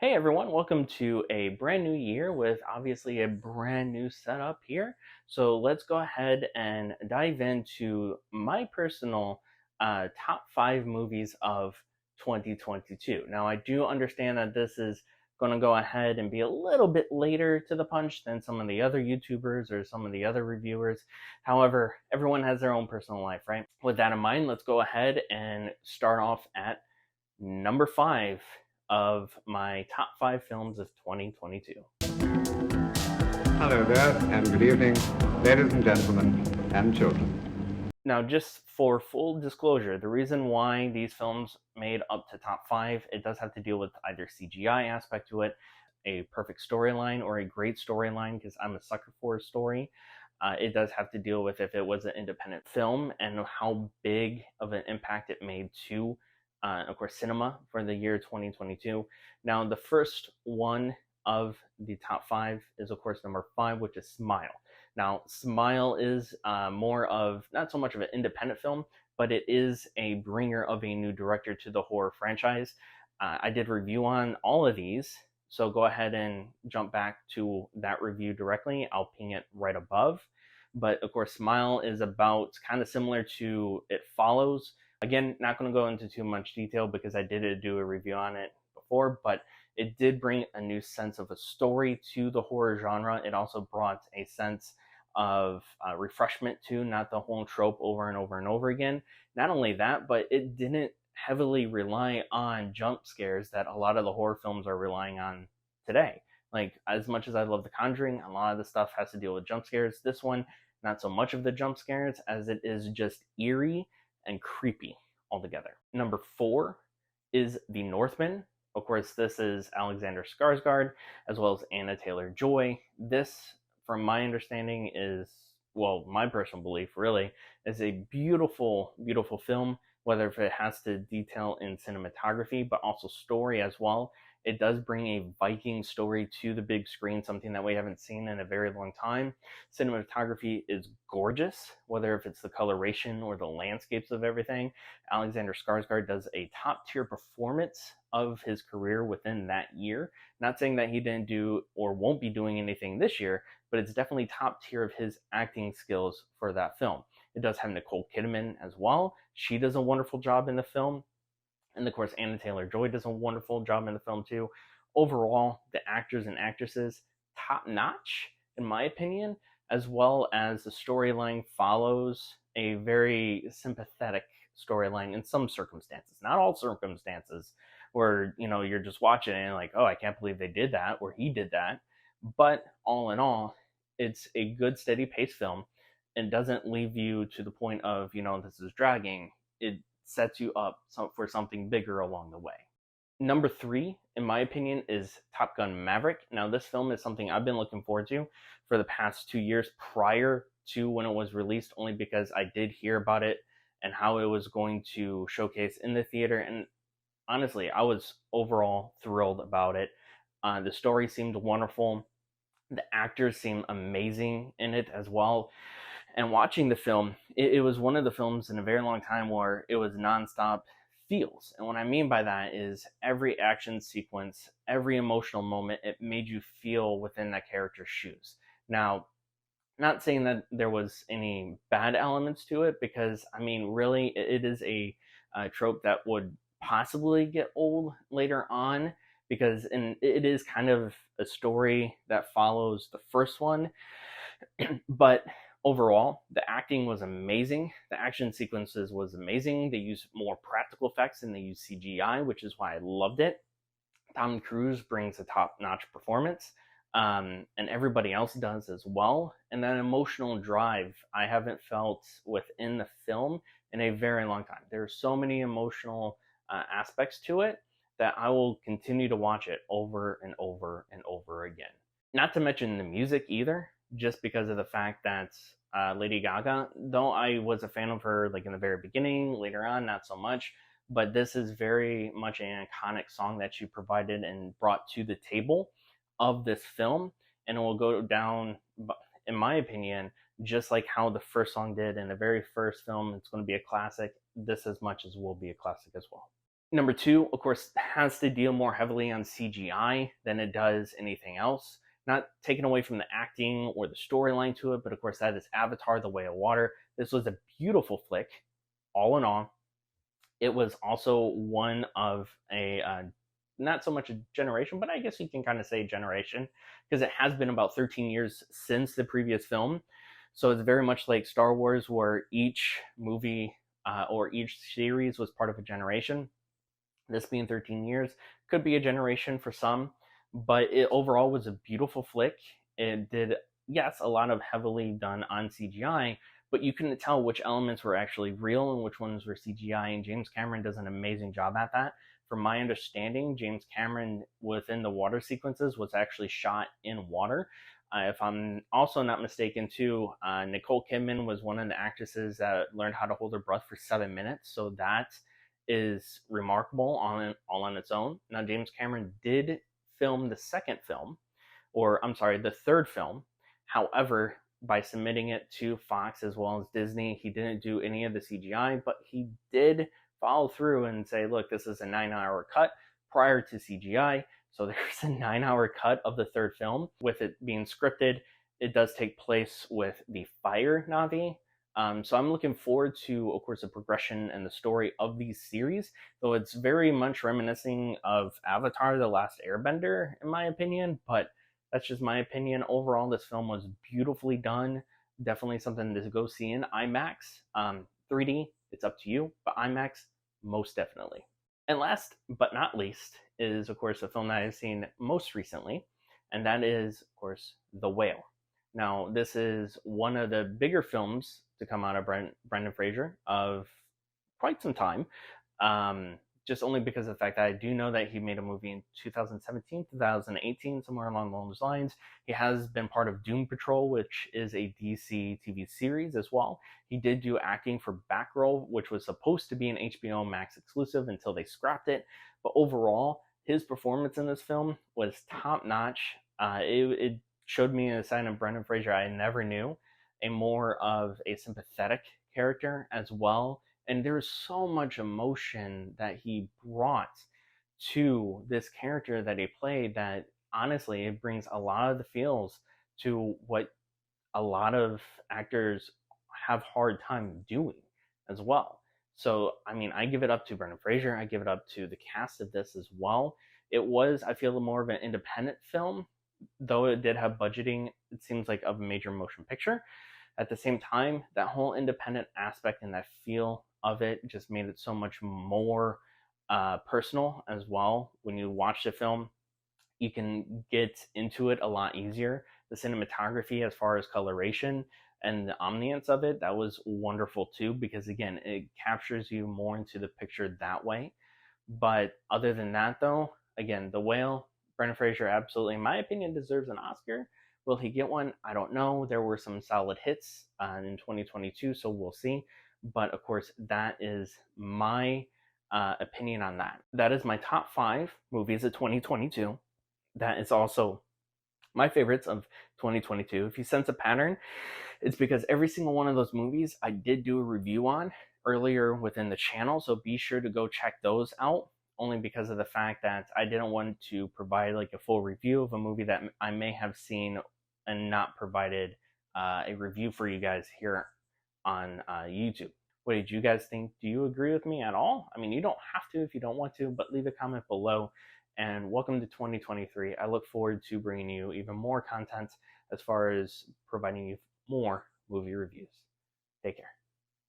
Hey everyone, welcome to a brand new year with obviously a brand new setup here. So let's go ahead and dive into my personal top five movies of 2022. Now, I do understand that this is going to go ahead and be a little bit later to the punch than some of the other YouTubers or some of the other reviewers. However, everyone has their own personal life, right? With that in mind, let's go ahead and start off at number five of my top five films of 2022. Hello there, and good evening, ladies and gentlemen, and children. Now, just for full disclosure, the reason why these films made up to top five, it does have to deal with either CGI aspect to it, a perfect storyline, or a great storyline, because I'm a sucker for a story. It does have to deal with if it was an independent film and how big of an impact it made to, of course, cinema for the year 2022. Now, the first one of the top five is, of course, number five, which is Smile. Now, Smile is more of not so much of an independent film, but it is a bringer of a new director to the horror franchise. I did review on all of these, so go ahead and jump back to that review directly. I'll ping it right above. But of course, Smile is about kind of similar to It Follows. Again, not going to go into too much detail because I did do a review on it before, but it did bring a new sense of a story to the horror genre. It also brought a sense of refreshment to not the whole trope over and over and over again. Not only that, but it didn't heavily rely on jump scares that a lot of the horror films are relying on today. Like, as much as I love The Conjuring, a lot of the stuff has to deal with jump scares. This one, not so much of the jump scares as it is just eerie and creepy altogether. Number four is The Northman. Of course, this is Alexander Skarsgård as well as Anna Taylor-Joy. This, from my understanding, is, well, my personal belief really, is a beautiful, beautiful film, whether if it has to detail in cinematography, but also story as well. It does bring a Viking story to the big screen, something that we haven't seen in a very long time. Cinematography is gorgeous, whether if it's the coloration or the landscapes of everything. Alexander Skarsgård does a top tier performance of his career within that year. Not saying that he didn't do or won't be doing anything this year, but it's definitely top tier of his acting skills for that film. It does have Nicole Kidman as well. She does a wonderful job in the film. And of course, Anna Taylor-Joy does a wonderful job in the film too. Overall, the actors and actresses, top notch, in my opinion, as well as the storyline follows a very sympathetic storyline in some circumstances. Not all circumstances where, you're just watching it and like, oh, I can't believe they did that or he did that. But all in all, it's a good steady pace film and doesn't leave you to the point of, this is dragging. It sets you up for something bigger along the way. Number three, in my opinion, is Top Gun Maverick. Now, this film is something I've been looking forward to for the past 2 years prior to when it was released, only because I did hear about it and how it was going to showcase in the theater. And honestly, I was overall thrilled about it. The story seemed wonderful. The actors seem amazing in it as well. And watching the film, it was one of the films in a very long time where it was nonstop feels. And what I mean by that is every action sequence, every emotional moment, it made you feel within that character's shoes. Now, not saying that there was any bad elements to it, because I mean, really, it is a trope that would possibly get old later on, because it is kind of a story that follows the first one. But overall, the acting was amazing. The action sequences was amazing. They used more practical effects than they used CGI, which is why I loved it. Tom Cruise brings a top-notch performance, and everybody else does as well. And that emotional drive I haven't felt within the film in a very long time. There are so many emotional aspects to it that I will continue to watch it over and over and over again. Not to mention the music either, just because of the fact that Lady Gaga, though I was a fan of her like in the very beginning, later on, not so much, but this is very much an iconic song that she provided and brought to the table of this film, and it will go down, in my opinion, just like how the first song did in the very first film. It's going to be a classic. This as much as will be a classic as well. Number two, of course, has to deal more heavily on CGI than it does anything else. Not taken away from the acting or the storyline to it, but of course, that is Avatar: The Way of Water. This was a beautiful flick, all in all. It was also one of a not so much a generation, but I guess you can kind of say generation, because it has been about 13 years since the previous film. So it's very much like Star Wars, where each movie or each series was part of a generation. This being 13 years could be a generation for some, but it overall was a beautiful flick. It did, yes, a lot of heavily done on CGI, but you couldn't tell which elements were actually real and which ones were CGI, and James Cameron does an amazing job at that. From my understanding, James Cameron, within the water sequences, was actually shot in water. If I'm also not mistaken, too, Nicole Kidman was one of the actresses that learned how to hold her breath for 7 minutes. So that is remarkable all on its own. Now, James Cameron did film the second film, or I'm sorry, the third film. However, by submitting it to Fox as well as Disney, he didn't do any of the CGI, but he did follow through and say, look, this is a 9-hour cut prior to CGI. So there's a 9-hour cut of the third film. With it being scripted, it does take place with the Fire Na'vi. So I'm looking forward to, of course, the progression and the story of these series, though it's very much reminiscing of Avatar: The Last Airbender, in my opinion, but that's just my opinion. Overall, this film was beautifully done. Definitely something to go see in IMAX. 3D, it's up to you, but IMAX, most definitely. And last but not least is, of course, a film that I've seen most recently, and that is, of course, The Whale. Now, this is one of the bigger films to come out of Brendan Fraser of quite some time. Just only because of the fact that I do know that he made a movie in 2017, 2018, somewhere along those lines. He has been part of Doom Patrol, which is a DC TV series as well. He did do acting for Batgirl, which was supposed to be an HBO Max exclusive until they scrapped it. But overall, his performance in this film was top notch. It showed me a side of Brendan Fraser I never knew, a more of a sympathetic character as well. And there's so much emotion that he brought to this character that he played that honestly it brings a lot of the feels to what a lot of actors have hard time doing as well. So I mean, I give it up to Brendan Fraser. I give it up to the cast of this as well. It was, I feel, more of an independent film, though it did have budgeting, it seems like, of a major motion picture. At the same time, that whole independent aspect and that feel of it just made it so much more personal as well. When you watch the film, you can get into it a lot easier. The cinematography, as far as coloration and the ambience of it, that was wonderful too, because again, it captures you more into the picture that way. But other than that, though, again, The Whale, Brendan Fraser absolutely, in my opinion, deserves an Oscar. Will he get one? I don't know. There were some solid hits in 2022, so we'll see. But of course, that is my opinion on that. That is my top 5 movies of 2022. That is also my favorites of 2022. If you sense a pattern, it's because every single one of those movies I did do a review on earlier within the channel, so be sure to go check those out, only because of the fact that I didn't want to provide like a full review of a movie that I may have seen and not provided a review for you guys here on YouTube. What did you guys think? Do you agree with me at all? I mean, you don't have to if you don't want to, but leave a comment below. And welcome to 2023. I look forward to bringing you even more content as far as providing you more movie reviews.